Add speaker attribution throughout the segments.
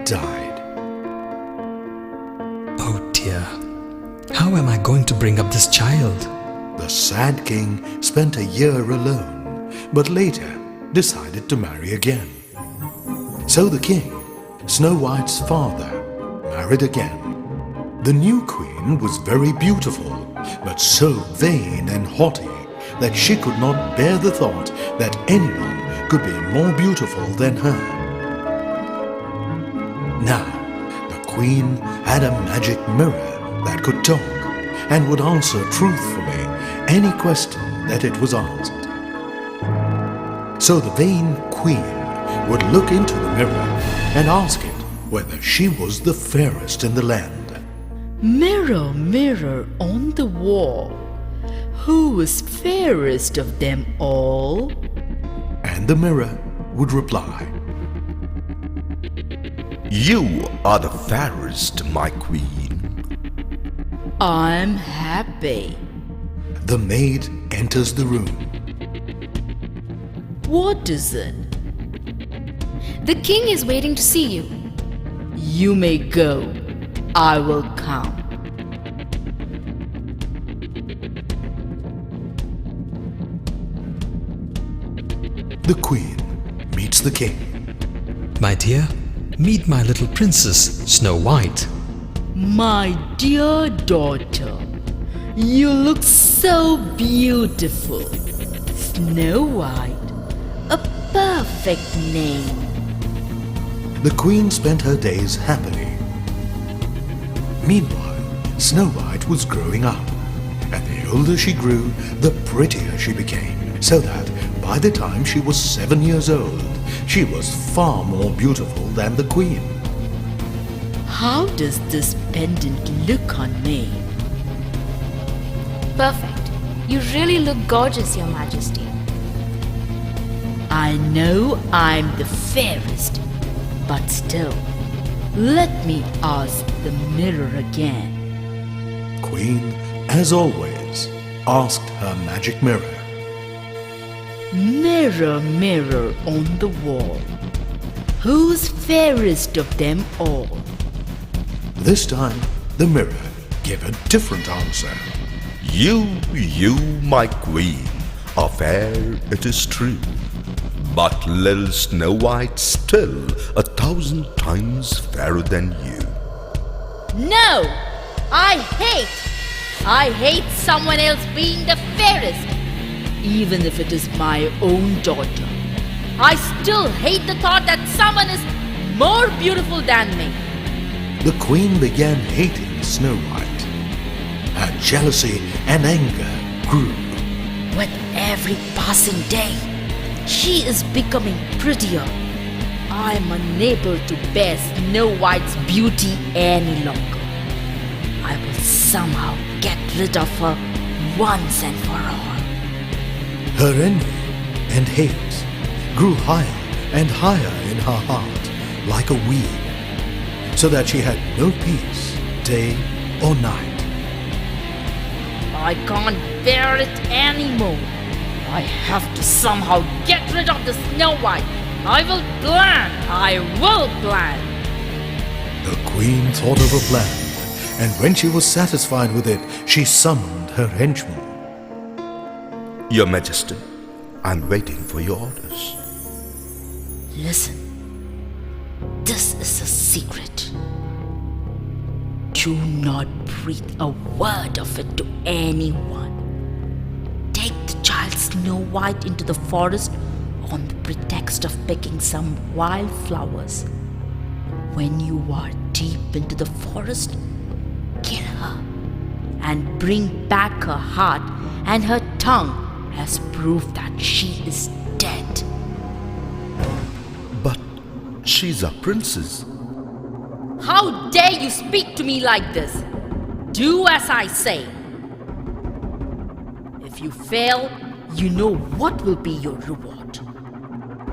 Speaker 1: died.
Speaker 2: Oh dear, how am I going to bring up this child?
Speaker 1: The sad king spent a year alone, but later decided to marry again. So the king, Snow White's father, married again. The new queen was very beautiful, but so vain and haughty that she could not bear the thought that anyone could be more beautiful than her. Now, the queen had a magic mirror that could talk and would answer truthfully any question that it was asked. So the vain queen would look into the mirror and ask it whether she was the fairest in the land.
Speaker 3: Mirror, mirror on the wall, who is fairest of them all?
Speaker 1: And the mirror would reply,
Speaker 4: You are the fairest, my queen.
Speaker 3: I'm happy.
Speaker 1: The maid enters the room.
Speaker 3: What is it?
Speaker 5: The king is waiting to see you.
Speaker 3: You may go. I will come.
Speaker 1: The queen meets the king.
Speaker 2: My dear, meet my little princess, Snow White.
Speaker 3: My dear daughter, you look so beautiful. Snow White, a perfect name.
Speaker 1: The queen spent her days happily. Meanwhile, Snow White was growing up, and the older she grew, the prettier she became, so that by the time she was 7 years old, she was far more beautiful than the queen.
Speaker 3: How does this pendant look on me?
Speaker 5: Perfect. You really look gorgeous, Your Majesty.
Speaker 3: I know I'm the fairest, but still, let me ask the mirror again.
Speaker 1: Queen, as always, asked her magic mirror.
Speaker 3: Mirror, mirror on the wall, who's fairest of them all?
Speaker 1: This time, the mirror gave a different answer.
Speaker 4: You, my queen, are fair, it is true. But little Snow White still 1,000 times fairer than you.
Speaker 3: No! I hate someone else being the fairest. Even if it is my own daughter, I still hate the thought that someone is more beautiful than me.
Speaker 1: The queen began hating Snow White. Her jealousy and anger grew.
Speaker 3: With every passing day, she is becoming prettier. I'm unable to bear Snow White's beauty any longer. I will somehow get rid of her once and for all.
Speaker 1: Her envy and hate grew higher and higher in her heart like a weed, so that she had no peace day or night.
Speaker 3: I can't bear it anymore. I have to somehow get rid of the Snow White. I will plan.
Speaker 1: The queen thought of a plan, and when she was satisfied with it, she summoned her henchmen.
Speaker 4: Your Majesty, I'm waiting for your orders.
Speaker 3: Listen, this is a secret. Do not breathe a word of it to anyone. Take the child Snow White into the forest on the pretext of picking some wildflowers. When you are deep into the forest, kill her and bring back her heart and her tongue as proof that she is dead.
Speaker 4: But she's a princess.
Speaker 3: How dare you speak to me like this? Do as I say. If you fail, you know what will be your reward.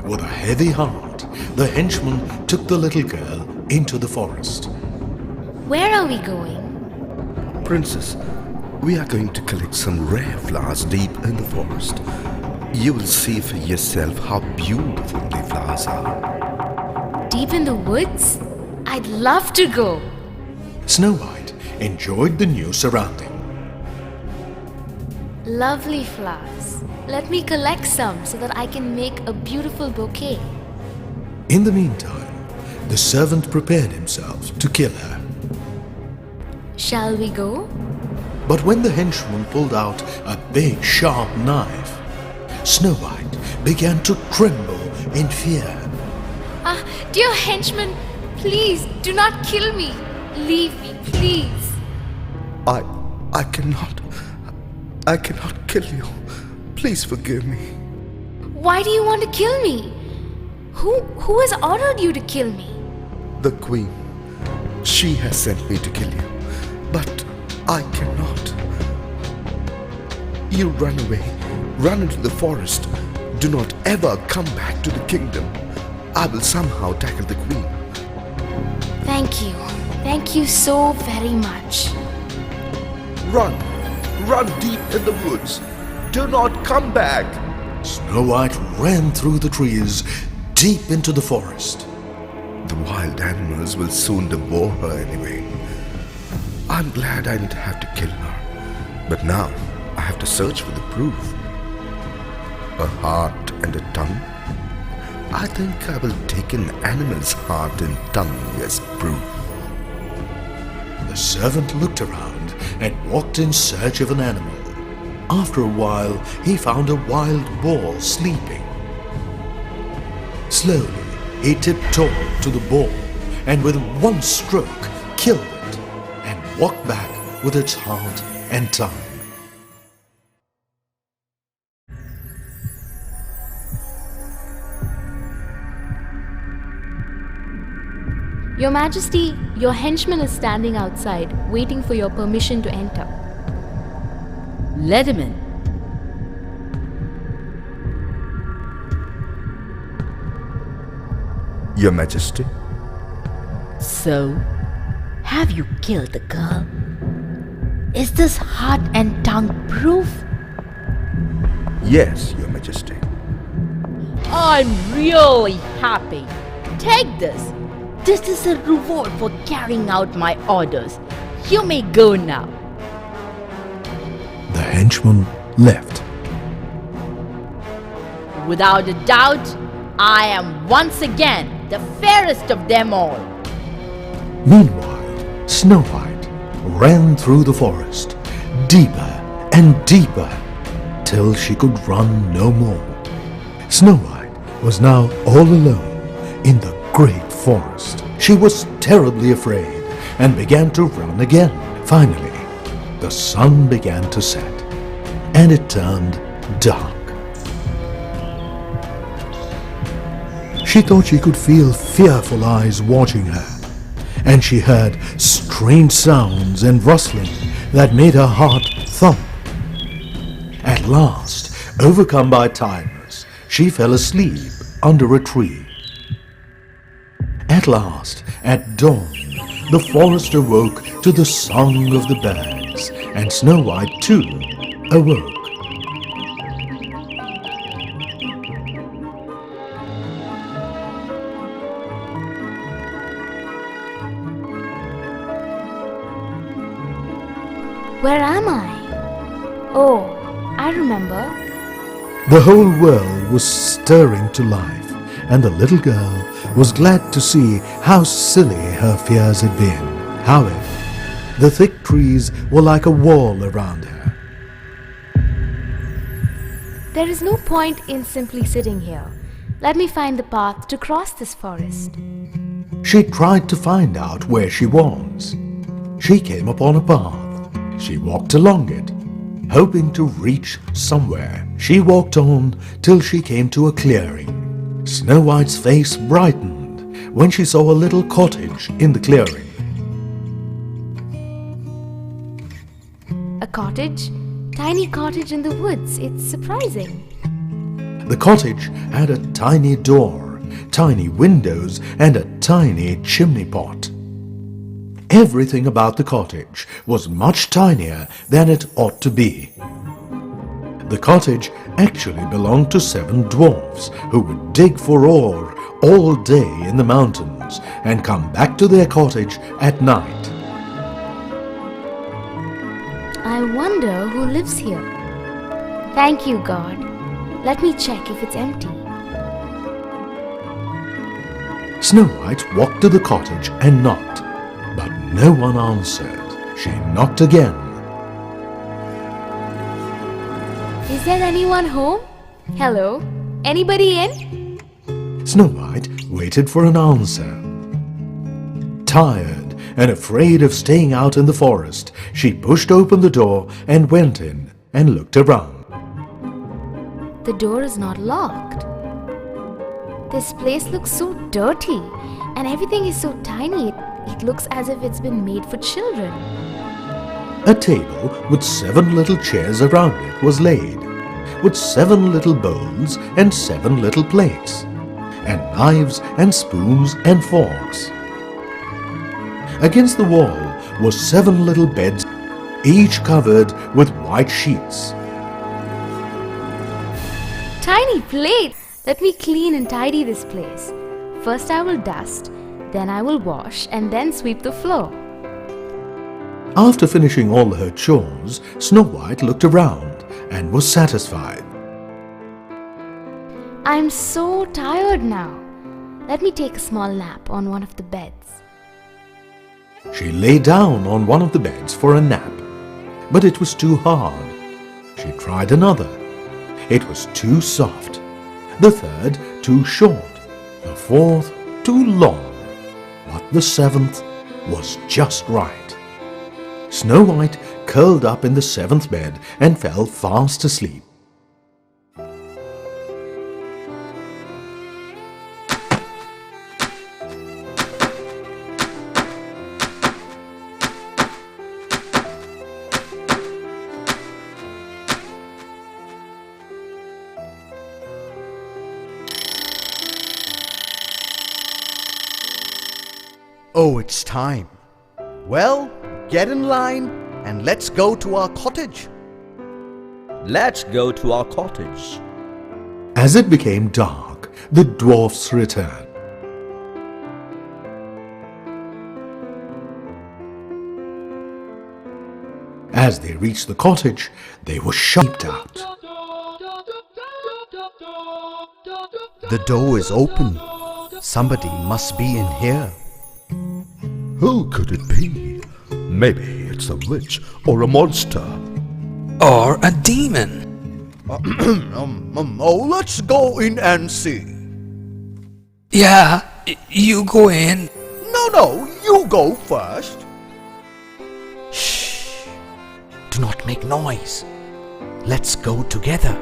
Speaker 1: With a heavy heart, the henchman took the little girl into the forest.
Speaker 5: Where are we going?
Speaker 4: Princess, we are going to collect some rare flowers deep in the forest. You will see for yourself how beautiful the flowers are.
Speaker 5: Deep in the woods? I'd love to go.
Speaker 1: Snow White enjoyed the new surrounding.
Speaker 5: Lovely flowers. Let me collect some so that I can make a beautiful bouquet.
Speaker 1: In the meantime, the servant prepared himself to kill her.
Speaker 5: Shall we go?
Speaker 1: But when the henchman pulled out a big sharp knife, Snow White began to tremble in fear.
Speaker 5: Dear henchman, please do not kill me. Leave me, please.
Speaker 4: I cannot kill you. Please forgive me.
Speaker 5: Why do you want to kill me? Who has ordered you to kill me?
Speaker 4: The queen. She has sent me to kill you. But I cannot. You run away. Run into the forest. Do not ever come back to the kingdom. I will somehow tackle the queen.
Speaker 5: Thank you. Thank you so very much.
Speaker 4: Run. Run deep in the woods. Do not come back.
Speaker 1: Snow White ran through the trees deep into the forest.
Speaker 4: The wild animals will soon devour her anyway. I'm glad I didn't have to kill her. But now I have to search for the proof. A heart and a tongue? I think I will take an animal's heart and tongue as proof.
Speaker 1: The servant looked around and walked in search of an animal. After a while, he found a wild boar sleeping. Slowly, he tiptoed to the boar and with one stroke killed it and walked back with its heart and tongue.
Speaker 5: Your Majesty, your henchman is standing outside, waiting for your permission to enter.
Speaker 3: Let him in.
Speaker 4: Your Majesty?
Speaker 3: So, have you killed the girl? Is this heart and tongue proof?
Speaker 4: Yes, Your Majesty.
Speaker 3: I'm really happy. Take this. This is a reward for carrying out my orders. You may go now.
Speaker 1: The henchman left.
Speaker 3: Without a doubt, I am once again the fairest of them all.
Speaker 1: Meanwhile, Snow White ran through the forest, deeper and deeper, till she could run no more. Snow White was now all alone in the great forest. She was terribly afraid and began to run again. Finally, the sun began to set, and it turned dark. She thought she could feel fearful eyes watching her, and she heard strange sounds and rustling that made her heart thump. At last, overcome by tiredness, she fell asleep under a tree. At last, at dawn, the forest awoke to the song of the birds, and Snow White too awoke.
Speaker 5: Where am I? Oh, I remember.
Speaker 1: The whole world was stirring to life, and the little girl was glad to see how silly her fears had been. However, the thick trees were like a wall around her.
Speaker 5: There is no point in simply sitting here. Let me find the path to cross this forest.
Speaker 1: She tried to find out where she was. She came upon a path. She walked along it, hoping to reach somewhere. She walked on till she came to a clearing. Snow White's face brightened when she saw a little cottage in the clearing.
Speaker 5: A cottage? Tiny cottage in the woods. It's surprising.
Speaker 1: The cottage had a tiny door, tiny windows, and a tiny chimney pot. Everything about the cottage was much tinier than it ought to be. The cottage actually belonged to 7 dwarfs who would dig for ore all day in the mountains and come back to their cottage at night.
Speaker 5: I wonder who lives here. Thank you, God. Let me check if it's empty.
Speaker 1: Snow White walked to the cottage and knocked, but no one answered. She knocked again.
Speaker 5: Is there anyone home? Hello? Anybody in?
Speaker 1: Snow White waited for an answer. Tired and afraid of staying out in the forest, she pushed open the door and went in and looked around.
Speaker 5: The door is not locked. This place looks so dirty and everything is so tiny. It looks as if it's been made for children.
Speaker 1: A table with 7 little chairs around it was laid, with 7 little bowls and 7 little plates, and knives and spoons and forks. Against the wall were 7 little beds, each covered with white sheets.
Speaker 5: Tiny plate! Let me clean and tidy this place. First I will dust, then I will wash and then sweep the floor.
Speaker 1: After finishing all her chores, Snow White looked around and was satisfied.
Speaker 5: I'm so tired now. Let me take a small nap on one of the beds.
Speaker 1: She lay down on one of the beds for a nap, but it was too hard. She tried another. It was too soft. The third too short. The fourth too long. But the 7th was just right. Snow White curled up in the 7th bed and fell fast asleep.
Speaker 6: Oh, it's time. Well, get in line and let's go to our cottage.
Speaker 7: Let's go to our cottage.
Speaker 1: As it became dark, the dwarfs returned. As they reached the cottage, they were shut out.
Speaker 6: The door is open. Somebody must be in here.
Speaker 4: Who could it be? Maybe it's a witch or a monster.
Speaker 2: Or a demon.
Speaker 6: Oh, let's go in and see.
Speaker 2: Yeah, you go in.
Speaker 6: No, you go first. Shh. Do not make noise. Let's go together.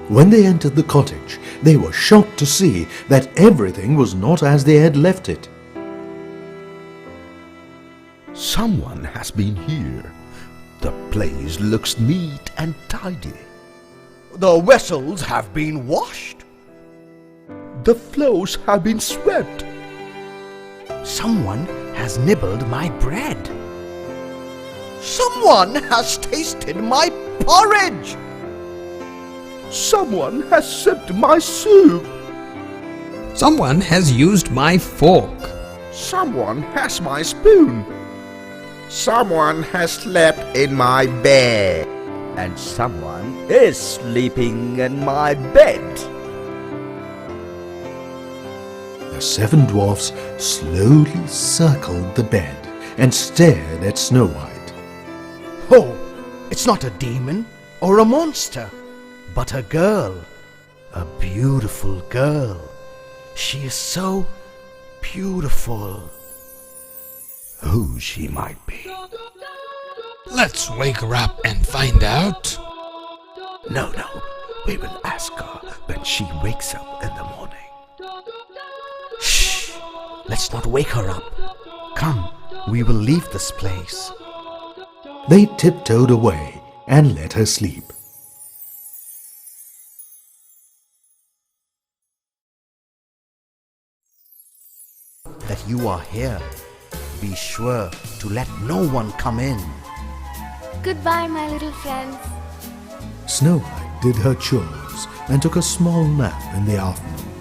Speaker 1: When they entered the cottage, they were shocked to see that everything was not as they had left it.
Speaker 4: Someone has been here. The place looks neat and tidy.
Speaker 6: The vessels have been washed.
Speaker 4: The floors have been swept.
Speaker 6: Someone has nibbled my bread. Someone has tasted my porridge.
Speaker 4: Someone has sipped my soup.
Speaker 2: Someone has used my fork.
Speaker 4: Someone has my spoon. Someone has slept in my bed.
Speaker 7: And someone is sleeping in my bed.
Speaker 1: The 7 dwarfs slowly circled the bed and stared at Snow White.
Speaker 6: Oh, it's not a demon or a monster, but a girl. A beautiful girl. She is so beautiful.
Speaker 4: Who she might be.
Speaker 2: Let's wake her up and find out.
Speaker 4: No, we will ask her when she wakes up in the morning.
Speaker 6: Shh! Let's not wake her up. Come, we will leave this place.
Speaker 1: They tiptoed away and let her sleep.
Speaker 6: That you are here. Be sure to let no one come in.
Speaker 5: Goodbye, my little friends.
Speaker 1: Snow White did her chores and took a small nap in the afternoon.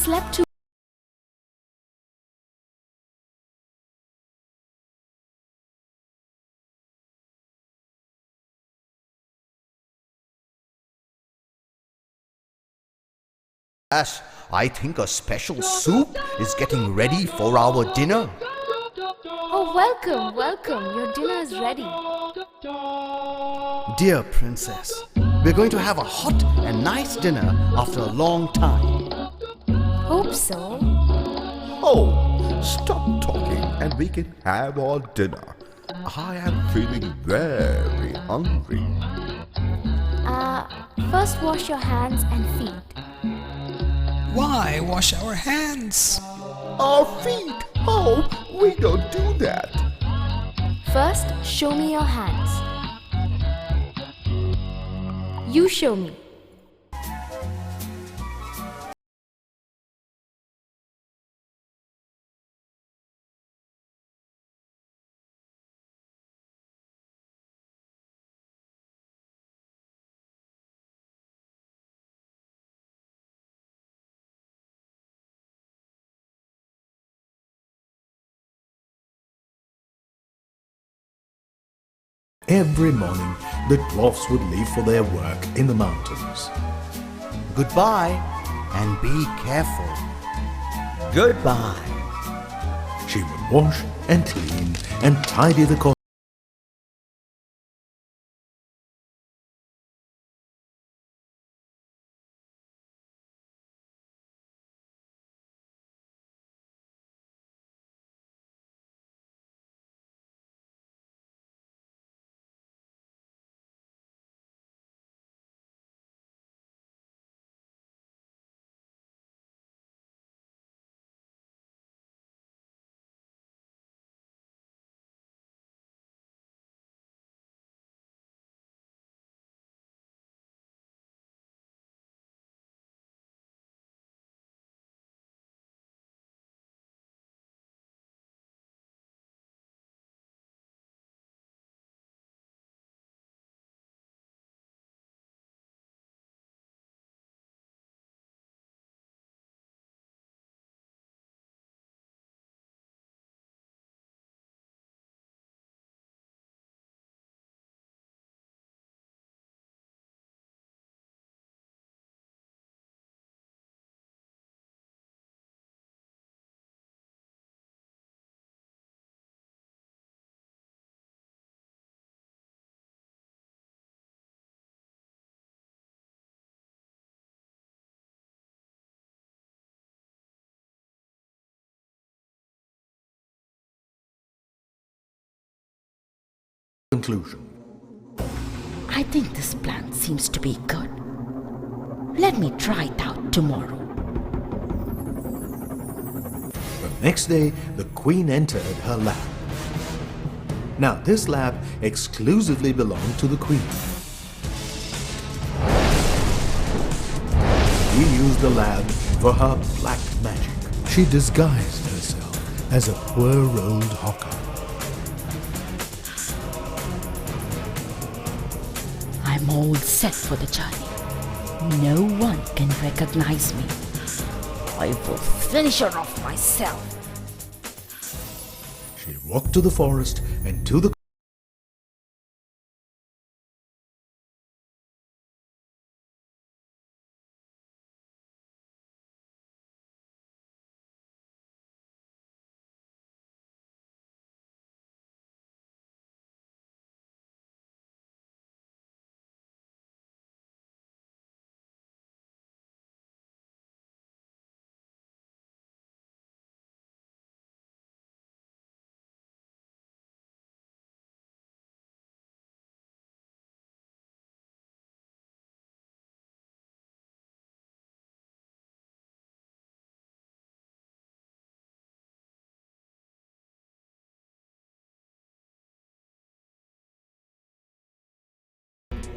Speaker 5: slept too.
Speaker 6: Yes, I think a special soup is getting ready for our dinner.
Speaker 5: Oh, welcome, welcome. Your dinner is ready.
Speaker 6: Dear princess, we're going to have a hot and nice dinner after a long time.
Speaker 5: Hope so.
Speaker 4: Oh, stop talking and we can have our dinner. I am feeling very hungry.
Speaker 5: First wash your hands and feet.
Speaker 2: Why wash our hands?
Speaker 4: Our feet? Oh, we don't do that.
Speaker 5: First, show me your hands. You show me.
Speaker 1: Every morning, the dwarfs would leave for their work in the mountains.
Speaker 6: Goodbye and be careful.
Speaker 7: Goodbye.
Speaker 1: She would wash and clean and tidy the cottage. Conclusion.
Speaker 3: I think this plan seems to be good. Let me try it out tomorrow.
Speaker 1: The next day, the queen entered her lab. Now, this lab exclusively belonged to the queen. She used the lab for her black magic. She disguised herself as a poor old hawker.
Speaker 3: I'm all set for the journey. No one can recognize me. I will finish her off myself.
Speaker 1: She walked to the forest and to the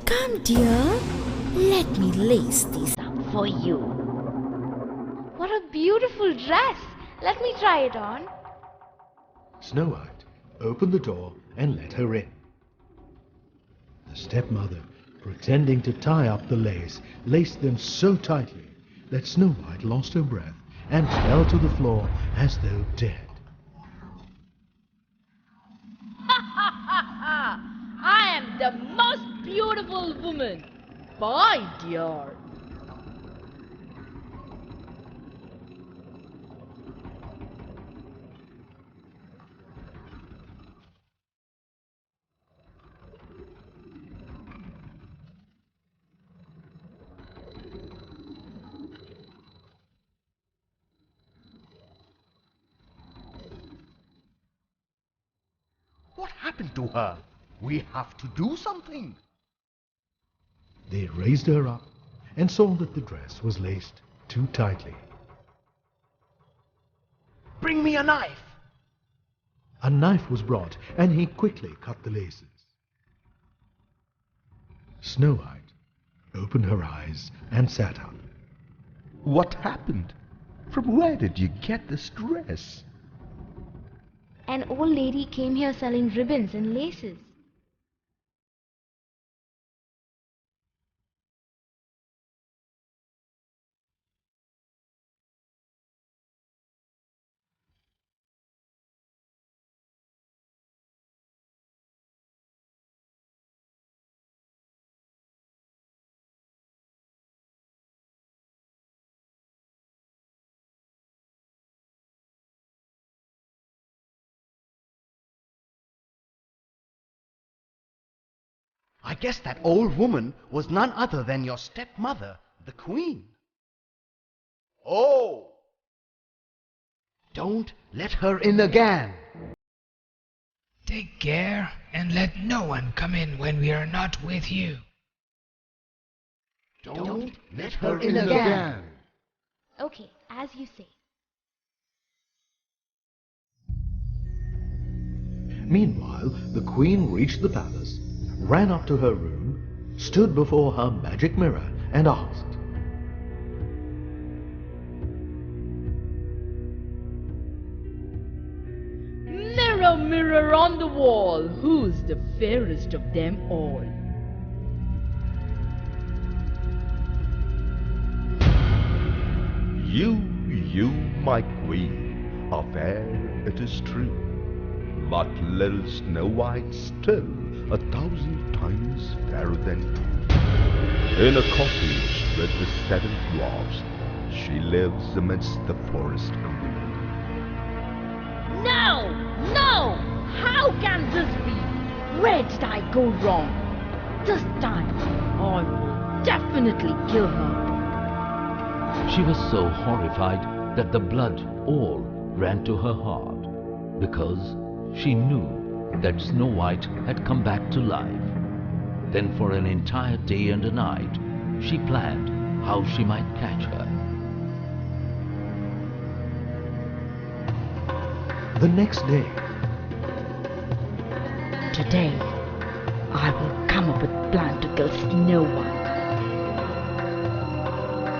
Speaker 3: Come, dear. Let me lace these up for you.
Speaker 5: What a beautiful dress! Let me try it on.
Speaker 1: Snow White opened the door and let her in. The stepmother, pretending to tie up the lace, laced them so tightly that Snow White lost her breath and fell to the floor as though dead.
Speaker 3: I am the most beautiful woman. Bye, dear.
Speaker 6: What happened to her? We have to do something.
Speaker 1: They raised her up and saw that the dress was laced too tightly.
Speaker 6: Bring me a knife.
Speaker 1: A knife was brought, and he quickly cut the laces. Snow White opened her eyes and sat up.
Speaker 4: What happened? From where did you get this dress?
Speaker 5: An old lady came here selling ribbons and laces.
Speaker 6: I guess that old woman was none other than your stepmother, the queen. Oh! Don't let her in again.
Speaker 8: Take care and let no one come in when we are not with you.
Speaker 6: Don't let her in again.
Speaker 5: Okay, as you say.
Speaker 1: Meanwhile, the queen reached the palace, ran up to her room, stood before her magic mirror, and asked,
Speaker 3: Mirror, mirror on the wall, who's the fairest of them all?
Speaker 4: You, my queen, are fair, it is true, but little Snow White still 1,000 times fairer than you. In a cottage with the 7 dwarfs, she lives amidst the forest green.
Speaker 3: No! No! How can this be? Where did I go wrong? This time, I will definitely kill her.
Speaker 9: She was so horrified that the blood all ran to her heart, because she knew that Snow White had come back to life. Then for an entire day and a night, she planned how she might catch her.
Speaker 1: The next day,
Speaker 3: Today, I will come up with a plan to kill Snow White.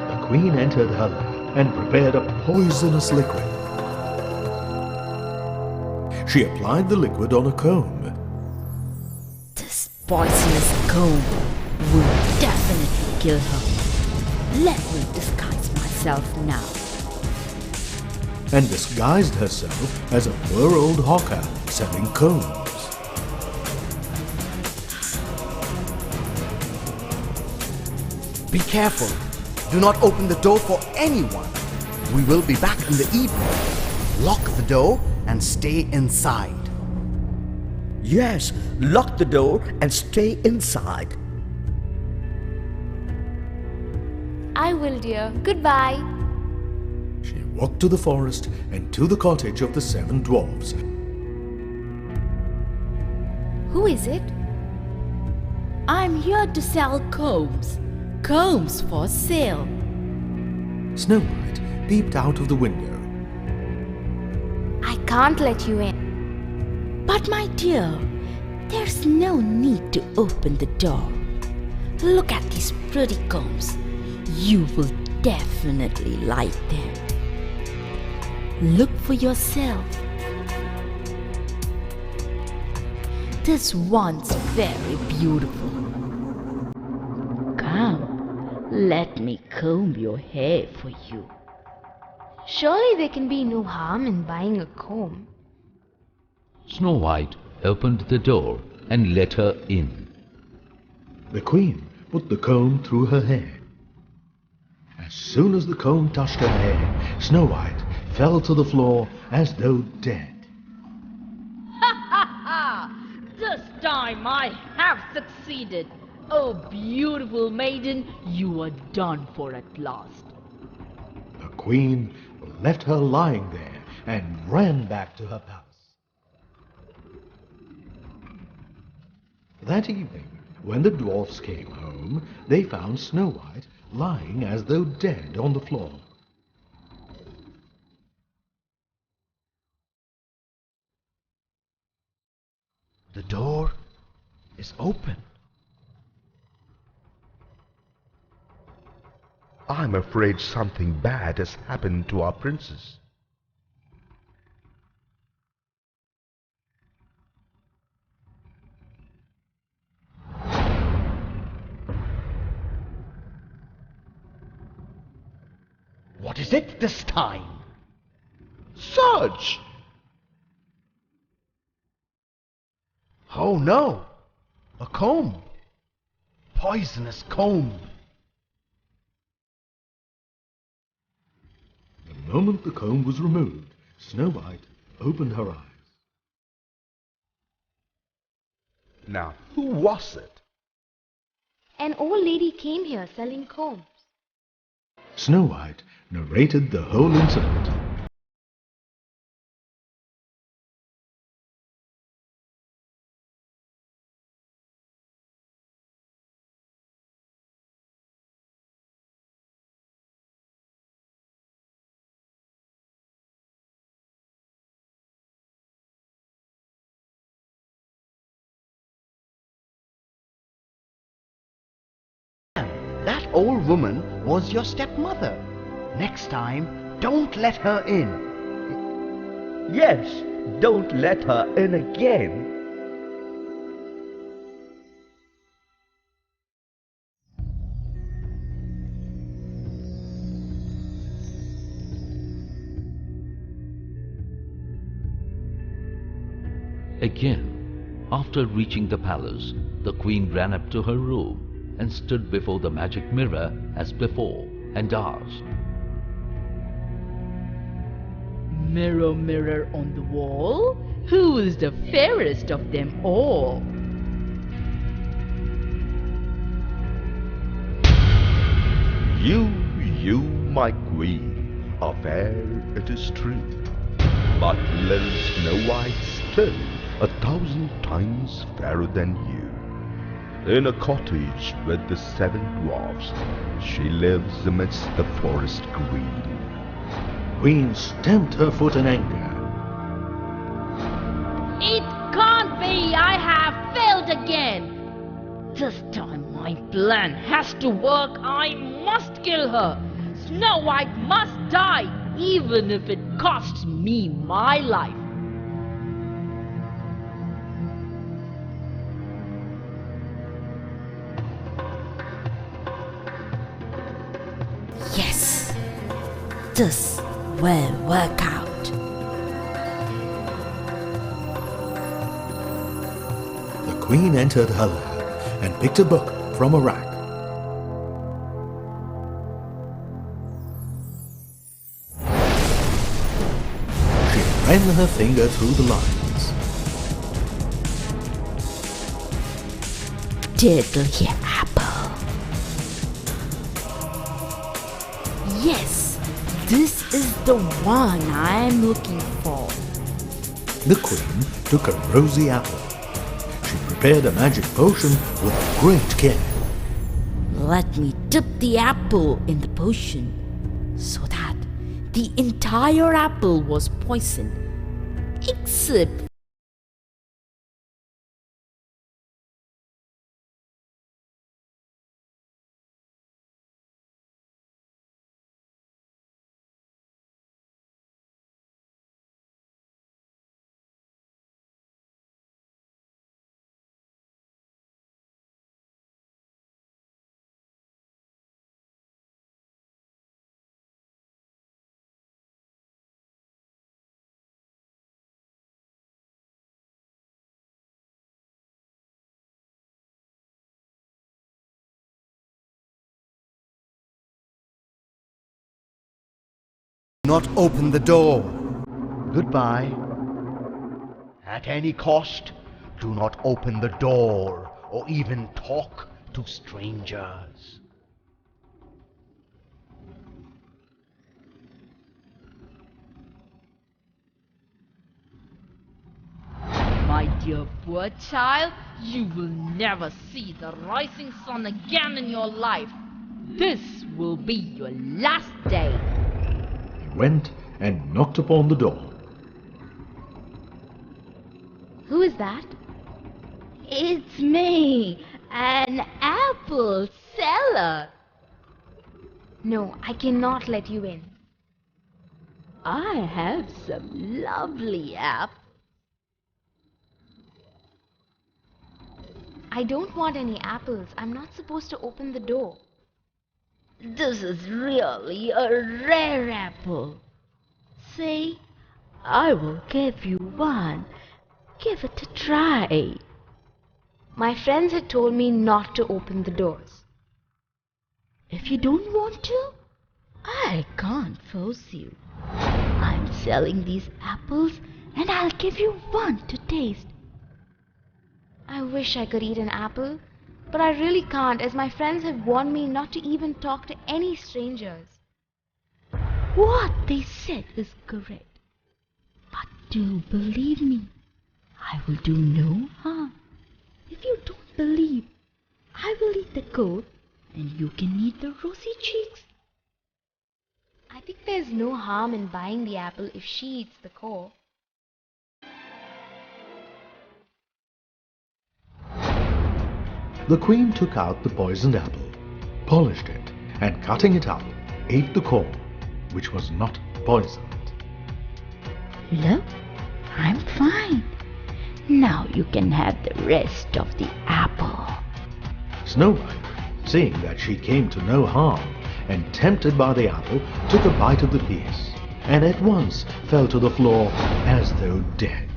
Speaker 1: the queen entered her lab and prepared a poisonous liquid. She applied the liquid on a comb.
Speaker 3: This poisonous comb will definitely kill her. Let me disguise myself now.
Speaker 1: And disguised herself as a poor old hawker selling combs.
Speaker 6: Be careful. Do not open the door for anyone. We will be back in the evening. Lock the door and stay inside.
Speaker 7: Yes, lock the door and stay inside.
Speaker 5: I will, dear. Goodbye.
Speaker 1: She walked to the forest and to the cottage of the 7 dwarfs.
Speaker 5: Who is it?
Speaker 3: I'm here to sell combs. Combs for sale.
Speaker 1: Snow White peeped out of the window.
Speaker 5: I can't let you in.
Speaker 3: But my dear, there's no need to open the door. Look at these pretty combs. You will definitely like them. Look for yourself. This one's very beautiful. Come, let me comb your hair for you.
Speaker 5: Surely there can be no harm in buying a comb.
Speaker 9: Snow White opened the door and let her in.
Speaker 1: The queen put the comb through her hair. As soon as the comb touched her hair, Snow White fell to the floor as though dead.
Speaker 3: This time I have succeeded. Oh, beautiful maiden, you are done for at last.
Speaker 1: The queen left her lying there and ran back to her palace. That evening, when the dwarfs came home, they found Snow White lying as though dead on the floor.
Speaker 6: The door is open.
Speaker 4: I'm afraid something bad has happened to our princess.
Speaker 6: What is it this time?
Speaker 4: Surge!
Speaker 6: Oh no! A comb! Poisonous comb!
Speaker 1: The moment the comb was removed, Snow White opened her eyes.
Speaker 4: Now, who was it?
Speaker 5: An old lady came here selling combs.
Speaker 1: Snow White narrated the whole incident.
Speaker 6: That old woman was your stepmother. Next time, don't let her in.
Speaker 7: Yes, don't let her in again.
Speaker 9: Again, after reaching the palace, the queen ran up to her room and stood before the magic mirror as before and asked,
Speaker 3: Mirror, mirror on the wall, who is the fairest of them all?
Speaker 4: You, my queen, are fair, it is true, but little Snow White still 1,000 times fairer than you. In a cottage with the seven dwarfs, she lives amidst the forest green.
Speaker 1: Queen stamped her foot in anger.
Speaker 3: It can't be! I have failed again! This time my plan has to work. I must kill her. Snow White must die, even if it costs me my life. Yes, this will work out.
Speaker 1: The queen entered her lab and picked a book from a rack. She ran her finger through the lines.
Speaker 3: Diddly apple. Yes, this is the one I'm looking for.
Speaker 1: The queen took a rosy apple. She prepared a magic potion with great care.
Speaker 3: Let me dip the apple in the potion so that the entire apple was poisoned, except
Speaker 6: Not open the door. Goodbye. At any cost, do not open the door or even talk to strangers.
Speaker 3: My dear poor child, you will never see the rising sun again in your life. This will be your last day.
Speaker 1: He went and knocked upon the door.
Speaker 5: Who is that?
Speaker 3: It's me, an apple seller.
Speaker 5: No, I cannot let you in.
Speaker 3: I have some lovely apples.
Speaker 5: I don't want any apples. I'm not supposed to open the door.
Speaker 3: This is really a rare apple. See, I will give you one. Give it a try.
Speaker 5: My friends had told me not to open the doors.
Speaker 3: If you don't want to, I can't force you. I'm selling these apples and I'll give you one to taste.
Speaker 5: I wish I could eat an apple, but I really can't, as my friends have warned me not to even talk to any strangers.
Speaker 3: What they said is correct. But do believe me, I will do no harm. If you don't believe, I will eat the core and you can eat the rosy cheeks.
Speaker 5: I think there's no harm in buying the apple if she eats the core.
Speaker 1: The queen took out the poisoned apple, polished it, and cutting it up, ate the core, which was not poisoned.
Speaker 3: Look, I'm fine. Now you can have the rest of the apple.
Speaker 1: Snow White, seeing that she came to no harm, and tempted by the apple, took a bite of the piece, and at once fell to the floor as though dead.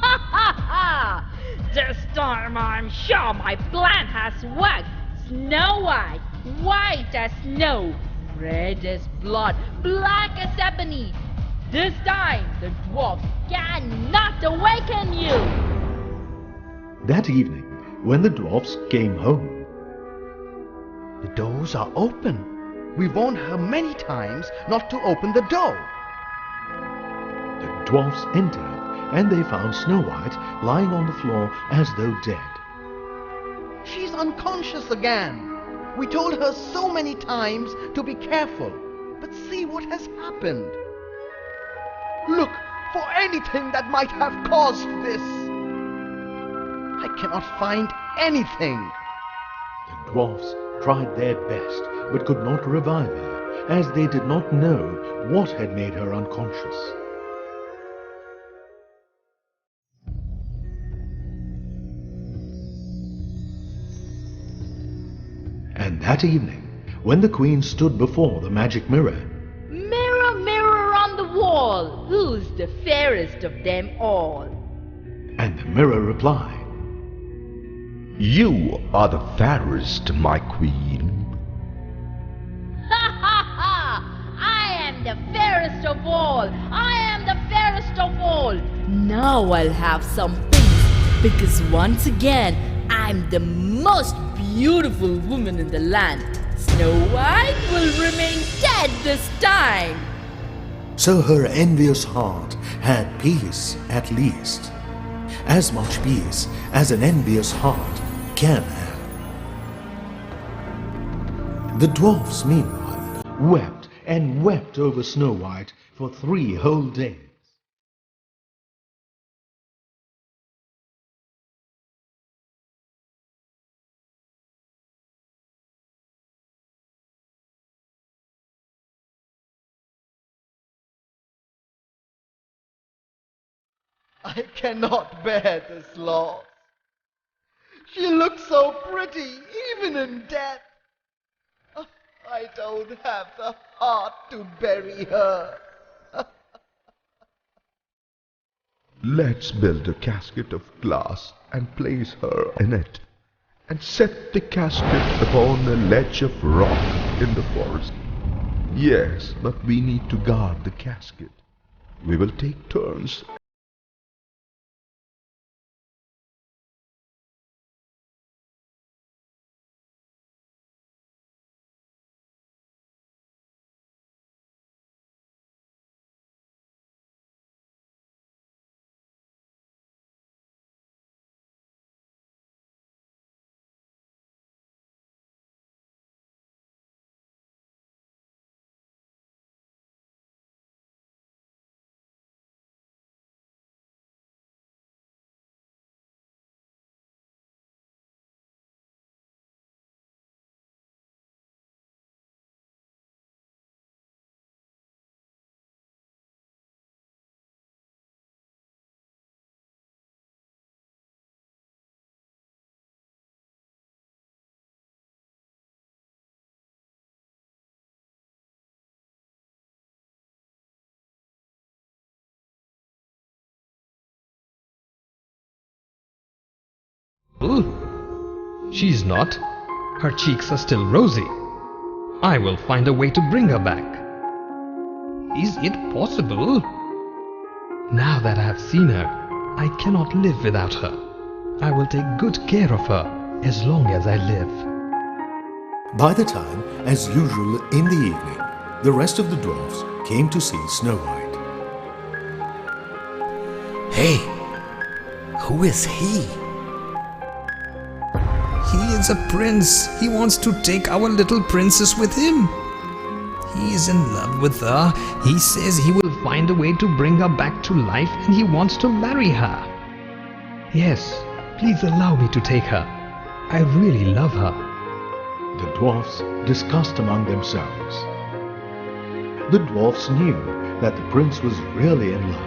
Speaker 3: Ha ha ha! This time I'm sure my plan has worked. Snow White, white as snow, red as blood, black as ebony. This time the dwarfs cannot awaken you.
Speaker 1: That evening, when the dwarfs came home,
Speaker 6: The doors are open. We warned her many times not to open the door.
Speaker 1: the dwarfs entered, and they found Snow White lying on the floor as though dead.
Speaker 6: She's unconscious again. We told her so many times to be careful. But see what has happened. Look for anything that might have caused this. I cannot find anything.
Speaker 1: The dwarfs tried their best, but could not revive her, as they did not know what had made her unconscious. And that evening, when the queen stood before the magic mirror,
Speaker 3: Mirror, mirror on the wall, who's the fairest of them all?
Speaker 1: and the mirror replied,
Speaker 4: You are the fairest, my queen.
Speaker 3: Ha ha ha! I am the fairest of all! I am the fairest of all! Now I'll have some peace, because once again, I'm the most beautiful woman in the land. Snow White will remain dead this time.
Speaker 1: so her envious heart had peace at least, as much peace as an envious heart can have. The dwarfs, meanwhile, wept and wept over Snow White for 3 whole days.
Speaker 6: I cannot bear this loss. She looks so pretty, even in death. I don't have the heart to bury her.
Speaker 4: Let's build a casket of glass and place her in it, and set the casket upon a ledge of rock in the forest. Yes, but we need to guard the casket. We will take turns.
Speaker 2: She's not. Her cheeks are still rosy. I will find a way to bring her back. Is it possible? Now that I have seen her, I cannot live without her. I will take good care of her as long as I live.
Speaker 1: By the time, as usual in the evening, the rest of the dwarfs came to see Snow White.
Speaker 6: Hey, who is he?
Speaker 2: He is a prince. He wants to take our little princess with him. He is in love with her. He says he will find a way to bring her back to life and he wants to marry her. Yes, please allow me to take her. I really love her.
Speaker 1: The dwarfs discussed among themselves. The dwarfs knew that the prince was really in love.